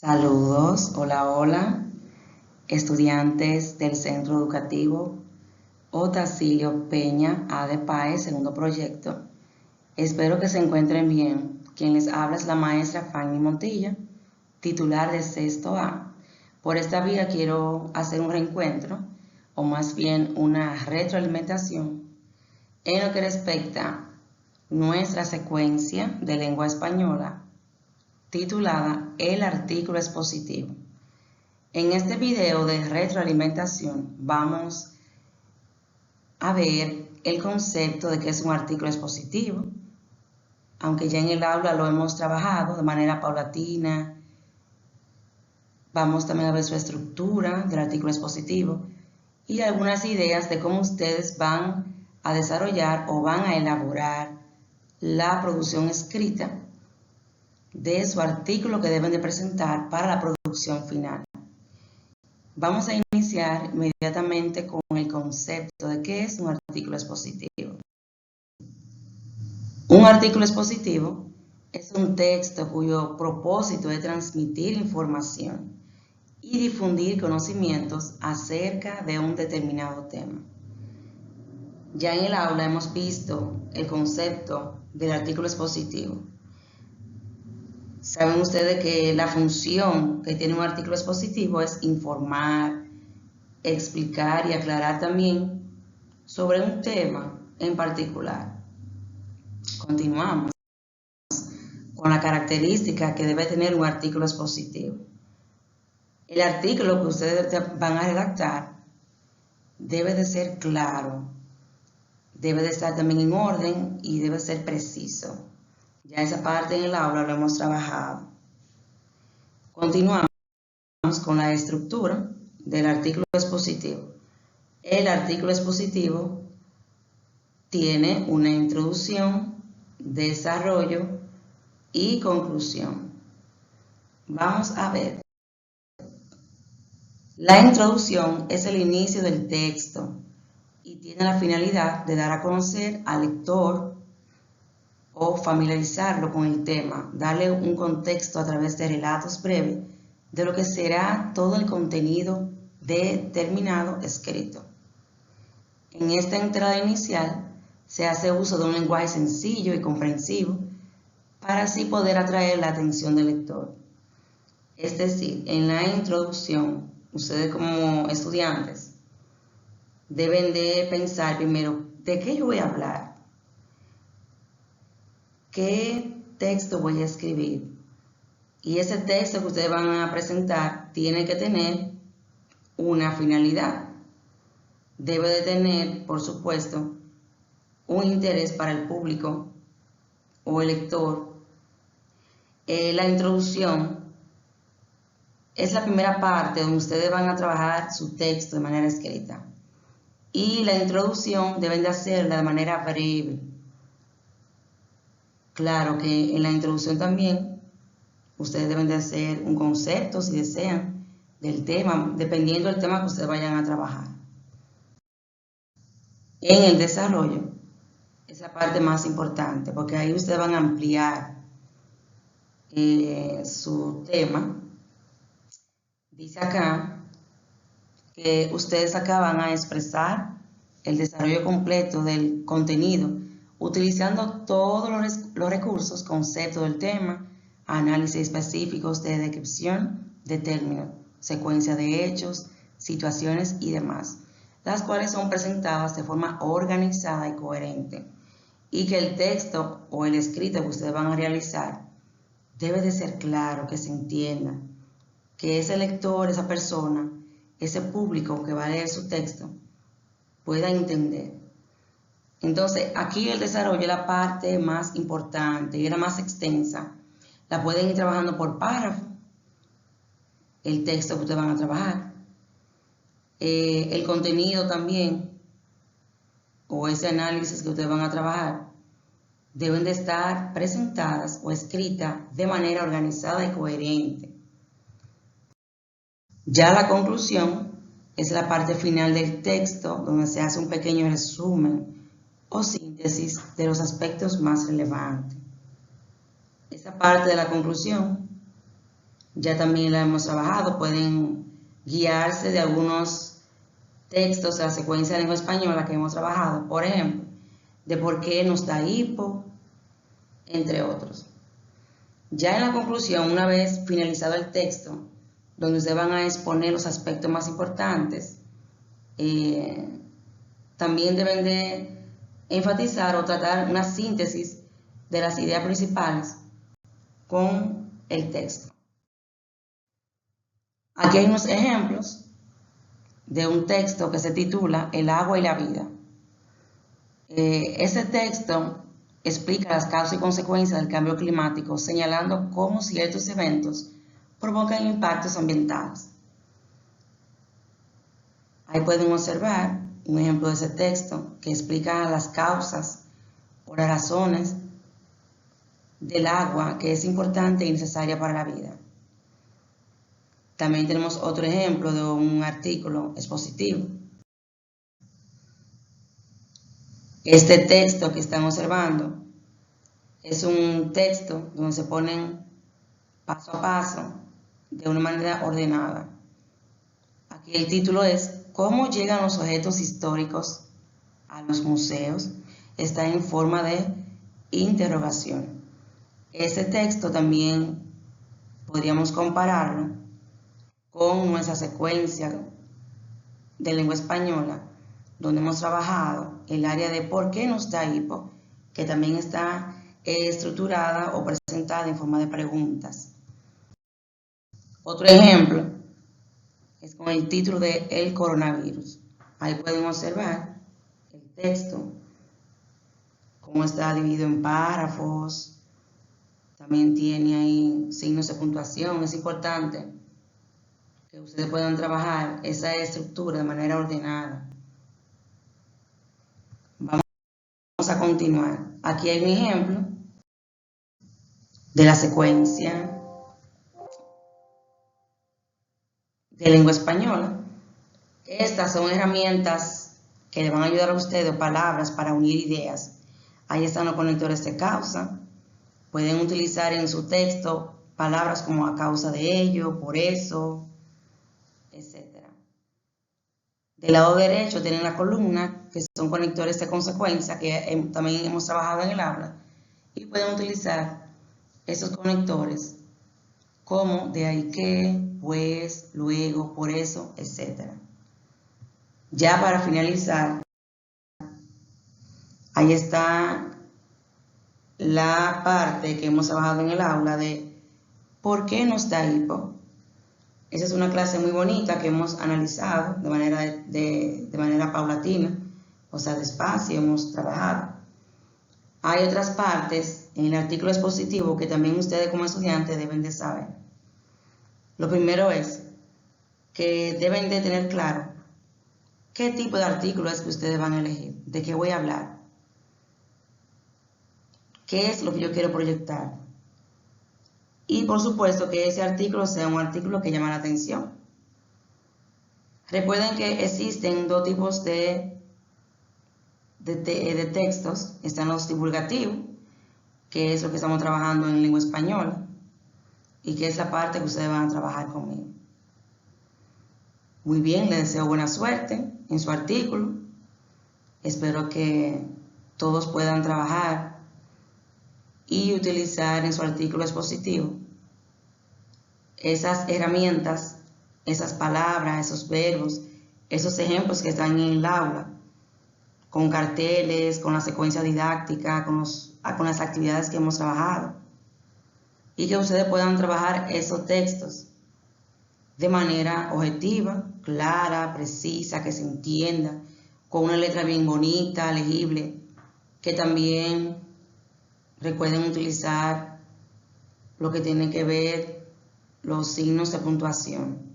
Saludos, hola, hola, estudiantes del Centro Educativo Otacilio Peña A. de Páez, segundo proyecto. Espero que se encuentren bien. Quien les habla es la maestra Fanny Montilla, titular de sexto A. Por esta vía quiero hacer un reencuentro, o más bien una retroalimentación, en lo que respecta nuestra secuencia de lengua española, titulada El artículo expositivo. En este video de retroalimentación vamos a ver el concepto de qué es un artículo expositivo, aunque ya en el aula lo hemos trabajado de manera paulatina. Vamos también a ver su estructura del artículo expositivo y algunas ideas de cómo ustedes van a desarrollar o van a elaborar la producción escrita de su artículo que deben de presentar para la producción final. Vamos a iniciar inmediatamente con el concepto de qué es un artículo expositivo. Un artículo expositivo es un texto cuyo propósito es transmitir información y difundir conocimientos acerca de un determinado tema. Ya en el aula hemos visto el concepto del artículo expositivo. Saben ustedes que la función que tiene un artículo expositivo es informar, explicar y aclarar también sobre un tema en particular. Continuamos con la característica que debe tener un artículo expositivo. El artículo que ustedes van a redactar debe de ser claro, debe de estar también en orden y debe ser preciso. Ya esa parte en el aula lo hemos trabajado. Continuamos con la estructura del artículo expositivo. El artículo expositivo tiene una introducción, desarrollo y conclusión. Vamos a ver. La introducción es el inicio del texto y tiene la finalidad de dar a conocer al lector o familiarizarlo con el tema, darle un contexto a través de relatos breves de lo que será todo el contenido determinado escrito. En esta entrada inicial se hace uso de un lenguaje sencillo y comprensivo para así poder atraer la atención del lector. Es decir, en la introducción, ustedes como estudiantes deben de pensar primero, ¿de qué yo voy a hablar? ¿Qué texto voy a escribir? Y ese texto que ustedes van a presentar tiene que tener una finalidad. Debe de tener, por supuesto, un interés para el público o el lector. La introducción es la primera parte donde ustedes van a trabajar su texto de manera escrita. Y la introducción deben de hacerla de manera breve. Claro que en la introducción también ustedes deben de hacer un concepto, si desean, del tema, dependiendo del tema que ustedes vayan a trabajar. En el desarrollo es la parte más importante, porque ahí ustedes van a ampliar su tema. Dice acá que ustedes acá van a expresar el desarrollo completo del contenido, utilizando todos los recursos, conceptos del tema, análisis específicos de descripción de términos, secuencia de hechos, situaciones y demás, las cuales son presentadas de forma organizada y coherente, y que el texto o el escrito que ustedes van a realizar debe de ser claro, que se entienda, que ese lector, esa persona, ese público que va a leer su texto pueda entender. Entonces, aquí el desarrollo es la parte más importante y la más extensa. La pueden ir trabajando por párrafo, el texto que ustedes van a trabajar, el contenido también, o ese análisis que ustedes van a trabajar, deben de estar presentadas o escritas de manera organizada y coherente. Ya la conclusión es la parte final del texto, donde se hace un pequeño resumen o síntesis de los aspectos más relevantes. Esta parte de la conclusión ya también la hemos trabajado. Pueden guiarse de algunos textos de la secuencia de lengua española que hemos trabajado, por ejemplo, de por qué nos da hipo, entre otros. Ya en la conclusión, una vez finalizado el texto, donde ustedes van a exponer los aspectos más importantes, también deben de enfatizar o tratar una síntesis de las ideas principales con el texto. Aquí hay unos ejemplos de un texto que se titula El agua y la vida. Ese texto explica las causas y consecuencias del cambio climático, señalando cómo ciertos eventos provocan impactos ambientales. Ahí pueden observar un ejemplo de ese texto que explica las causas o las razones del agua que es importante y necesaria para la vida. También tenemos otro ejemplo de un artículo expositivo. Este texto que están observando es un texto donde se ponen paso a paso de una manera ordenada. Aquí el título es ¿Cómo llegan los objetos históricos a los museos? Está en forma de interrogación. Este texto también podríamos compararlo con nuestra secuencia de lengua española, donde hemos trabajado el área de por qué nos da hipo, que también está estructurada o presentada en forma de preguntas. Otro ejemplo es con el título de El coronavirus. Ahí pueden observar el texto, cómo está dividido en párrafos, también tiene ahí signos de puntuación. Es importante que ustedes puedan trabajar esa estructura de manera ordenada. Vamos a continuar. Aquí hay un ejemplo de la secuencia de lengua española. Estas son herramientas que le van a ayudar a ustedes, palabras para unir ideas. Ahí están los conectores de causa. Pueden utilizar en su texto palabras como a causa de ello, por eso, etc. Del lado derecho tienen la columna, que son conectores de consecuencia, que también hemos trabajado en el aula. Y pueden utilizar esos conectores como de ahí que, pues, luego, por eso, etc. Ya para finalizar, ahí está la parte que hemos trabajado en el aula de ¿por qué nos da hipo? Esa es una clase muy bonita que hemos analizado de manera paulatina, o sea, despacio hemos trabajado. Hay otras partes en el artículo expositivo que también ustedes como estudiantes deben de saber. Lo primero es que deben de tener claro qué tipo de artículo es que ustedes van a elegir, de qué voy a hablar, qué es lo que yo quiero proyectar. Y por supuesto que ese artículo sea un artículo que llama la atención. Recuerden que existen dos tipos de textos. Están los divulgativos, que es lo que estamos trabajando en lengua española, y que es la parte que ustedes van a trabajar conmigo. Muy bien, les deseo buena suerte en su artículo. Espero que todos puedan trabajar y utilizar en su artículo expositivo esas herramientas, esas palabras, esos verbos, esos ejemplos que están en el aula, con carteles, con la secuencia didáctica, con las actividades que hemos trabajado, y que ustedes puedan trabajar esos textos de manera objetiva, clara, precisa, que se entienda, con una letra bien bonita, legible, que también recuerden utilizar lo que tiene que ver los signos de puntuación.